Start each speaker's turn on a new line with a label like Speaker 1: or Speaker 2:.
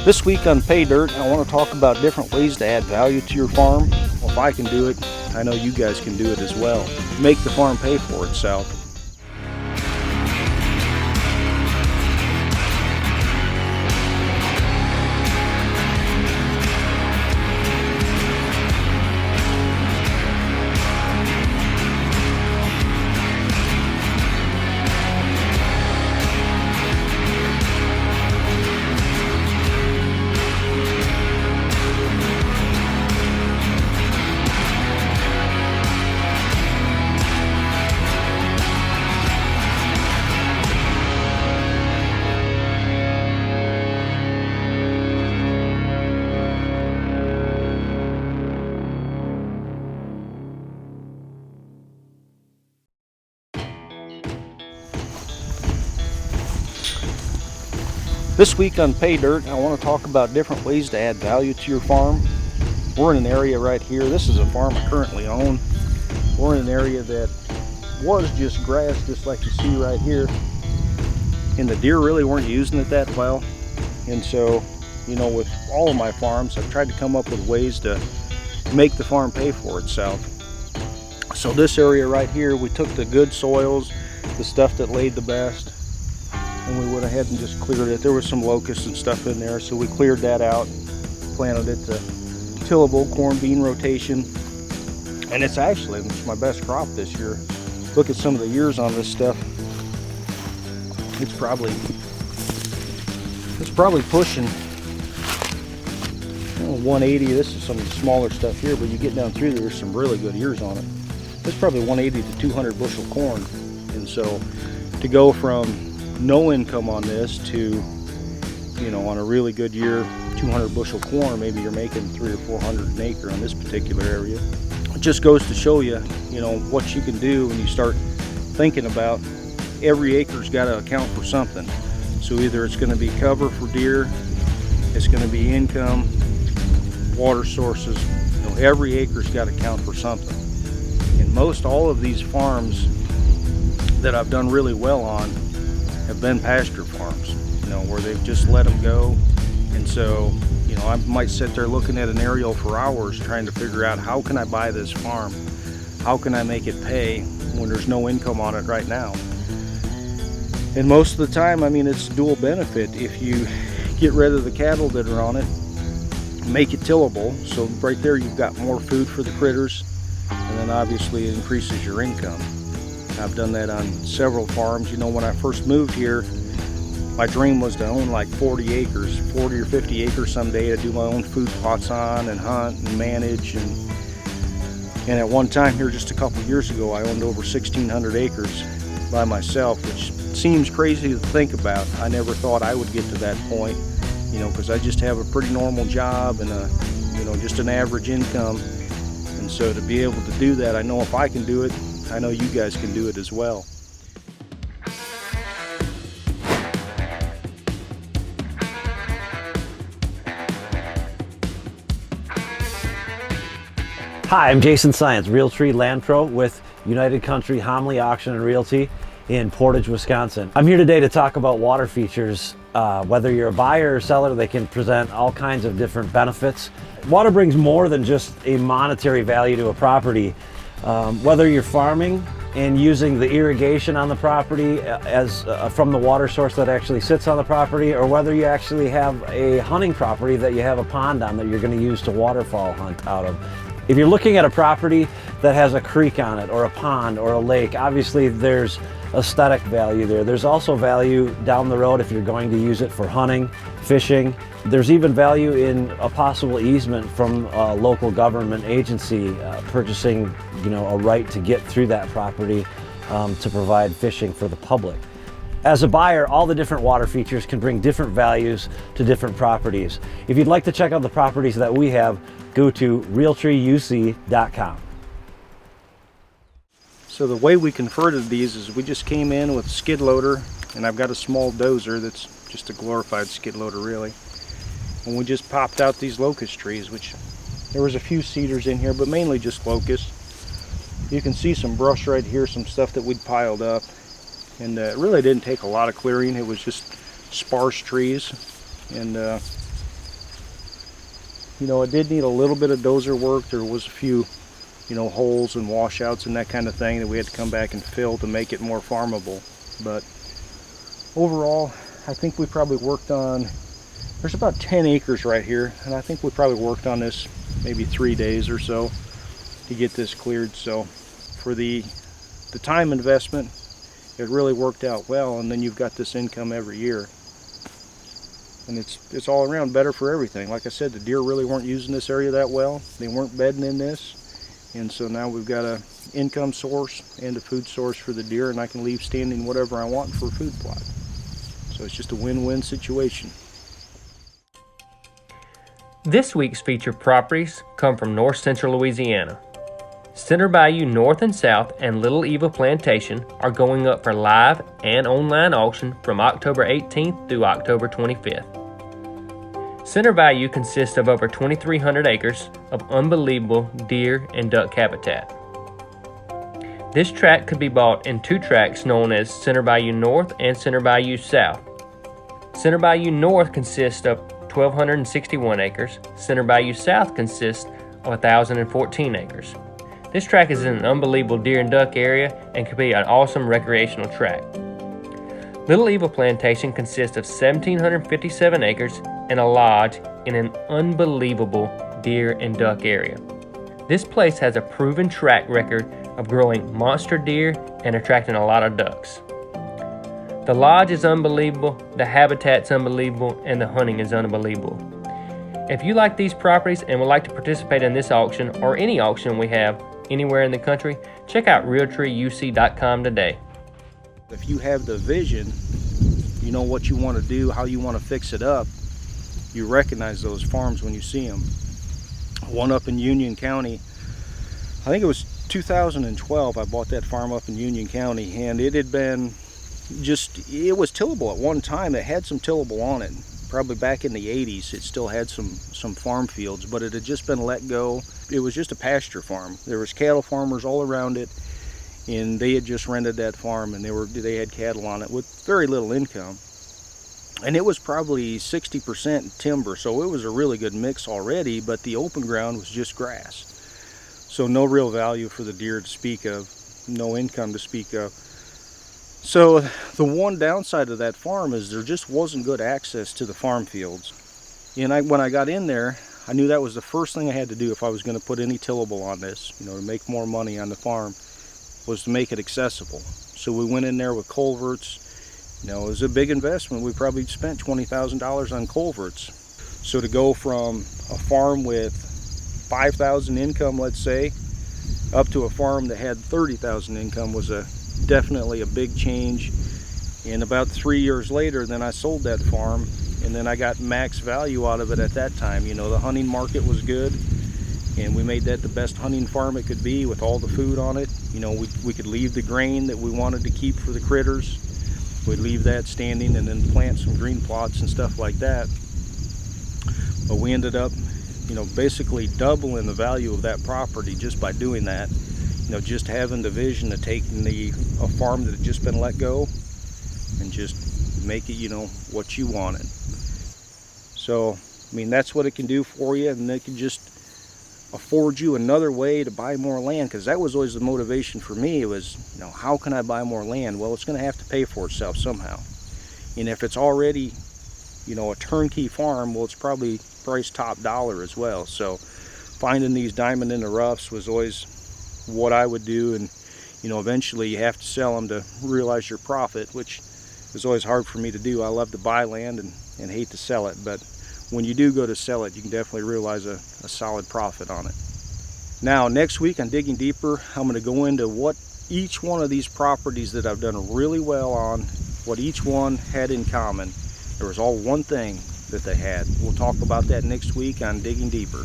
Speaker 1: This week on Pay Dirt, I want to talk about different ways to add value to your farm. Well, if I can do it, I know you guys can do it as well. Make the farm pay for itself. This week on Pay Dirt, I want to talk about different ways to add value to your farm. We're in an area right here. This is a farm I currently own. We're in an area that was just grass, just like you see right here. And the deer really weren't using it that well. And so, you know, with all of my farms, I've tried to come up with ways to make the farm pay for itself. So this area right here, we took the good soils, the stuff that laid the best, and we went ahead and just cleared it. There was some locusts and stuff in there, so we cleared that out, planted it to tillable corn bean rotation, and it's my best crop this year. Look at some of the years on this stuff. It's probably pushing 180. This is some smaller stuff here, but you get down through there's some really good years on it. It's probably 180 to 200 bushel corn, and so to go from no income on this to, you know, on a really good year, 200 bushel corn, maybe you're making 300 or 400 an acre on this particular area. It just goes to show you, you know, what you can do when you start thinking about every acre's got to account for something. So either it's going to be cover for deer, it's going to be income, water sources. You know, every acre's got to count for something. And most all of these farms that I've done really well on have been pasture farms, you know, where they've just let them go. And so, you know, I might sit there looking at an aerial for hours trying to figure out, how can I buy this farm? How can I make it pay when there's no income on it right now? And most of the time, I mean, it's dual benefit. If you get rid of the cattle that are on it, make it tillable, so right there you've got more food for the critters, and then obviously it increases your income. I've done that on several farms. You know, when I first moved here, my dream was to own like 40 acres, 40 or 50 acres someday, to do my own food plots on and hunt and manage. And at one time here, just a couple years ago, I owned over 1,600 acres by myself, which seems crazy to think about. I never thought I would get to that point, you know, because I just have a pretty normal job and you know, just an average income. And so to be able to do that, I know if I can do it, I know you guys can do it as well.
Speaker 2: Hi, I'm Jason Science, Realtree Land Pro with United Country Homily Auction and Realty in Portage, Wisconsin. I'm here today to talk about water features. Whether you're a buyer or seller, they can present all kinds of different benefits. Water brings more than just a monetary value to a property. Whether you're farming and using the irrigation on the property as from the water source that actually sits on the property, or whether you actually have a hunting property that you have a pond on that you're going to use to waterfowl hunt out of. If you're looking at a property that has a creek on it, or a pond, or a lake, obviously there's aesthetic value there. There's also value down the road if you're going to use it for hunting, fishing. There's even value in a possible easement from a local government agency purchasing, you know, a right to get through that property to provide fishing for the public. As a buyer, all the different water features can bring different values to different properties. If you'd like to check out the properties that we have, go to realtreeuc.com.
Speaker 1: So the way we converted these is we just came in with a skid loader, and I've got a small dozer that's just a glorified skid loader really. And we just popped out these locust trees, which there was a few cedars in here, but mainly just locusts. You can see some brush right here, some stuff that we'd piled up. And it really didn't take a lot of clearing. It was just sparse trees. And You know, it did need a little bit of dozer work. There was a few, you know, holes and washouts and that kind of thing that we had to come back and fill to make it more farmable. But overall, I think we probably worked on, there's about 10 acres right here, and I think we probably worked on this maybe 3 days or so to get this cleared. So for the time investment, it really worked out well, and then you've got this income every year. And it's all around better for everything. Like I said, the deer really weren't using this area that well. They weren't bedding in this. And so now we've got an income source and a food source for the deer, and I can leave standing whatever I want for a food plot. So it's just a win-win situation.
Speaker 3: This week's featured properties come from north central Louisiana. Center Bayou North and South and Little Eva Plantation are going up for live and online auction from October 18th through October 25th. Center Bayou consists of over 2,300 acres of unbelievable deer and duck habitat. This tract could be bought in two tracts known as Center Bayou North and Center Bayou South. Center Bayou North consists of 1,261 acres. Center Bayou South consists of 1,014 acres. This tract is in an unbelievable deer and duck area and could be an awesome recreational tract. Little Eva Plantation consists of 1,757 acres and a lodge in an unbelievable deer and duck area. This place has a proven track record of growing monster deer and attracting a lot of ducks. The lodge is unbelievable, the habitat's unbelievable, and the hunting is unbelievable. If you like these properties and would like to participate in this auction or any auction we have anywhere in the country, check out realtreeuc.com today.
Speaker 1: If you have the vision, you know what you want to do, how you want to fix it up, you recognize those farms when you see them. One up in Union County, I think it was 2012, I bought that farm up in Union County, and it had been it was tillable at one time. It had some tillable on it. Probably back in the 80s, it still had some farm fields, but it had just been let go. It was just a pasture farm. There was cattle farmers all around it, and they had just rented that farm, and they had cattle on it with very little income. And it was probably 60% timber, so it was a really good mix already, but the open ground was just grass. So no real value for the deer to speak of, no income to speak of. So the one downside of that farm is there just wasn't good access to the farm fields. And when I got in there, I knew that was the first thing I had to do if I was going to put any tillable on this, you know, to make more money on the farm, was to make it accessible. So we went in there with culverts. You know, it was a big investment. We probably spent $20,000 on culverts. So to go from a farm with 5,000 income, let's say, up to a farm that had 30,000 income was definitely a big change. And about 3 years later, then I sold that farm, and then I got max value out of it at that time. You know, the hunting market was good, and we made that the best hunting farm it could be with all the food on it. You know, we could leave the grain that we wanted to keep for the critters. We'd leave that standing and then plant some green plots and stuff like that. But we ended up, you know, basically doubling the value of that property just by doing that. You know, just having the vision of taking a farm that had just been let go and just make it, you know, what you wanted. So, I mean, that's what it can do for you, and it can just afford you another way to buy more land, because that was always the motivation for me. It was, you know, how can I buy more land? Well, it's going to have to pay for itself somehow. And if it's already, you know, a turnkey farm, well, it's probably priced top dollar as well. So finding these diamond in the roughs was always what I would do, and you know, eventually you have to sell them to realize your profit, which is always hard for me to do. I love to buy land and hate to sell it, but when you do go to sell it, you can definitely realize a solid profit on it. Now, next week on Digging Deeper, I'm going to go into what each one of these properties that I've done really well on, what each one had in common. There was all one thing that they had. We'll talk about that next week on Digging Deeper.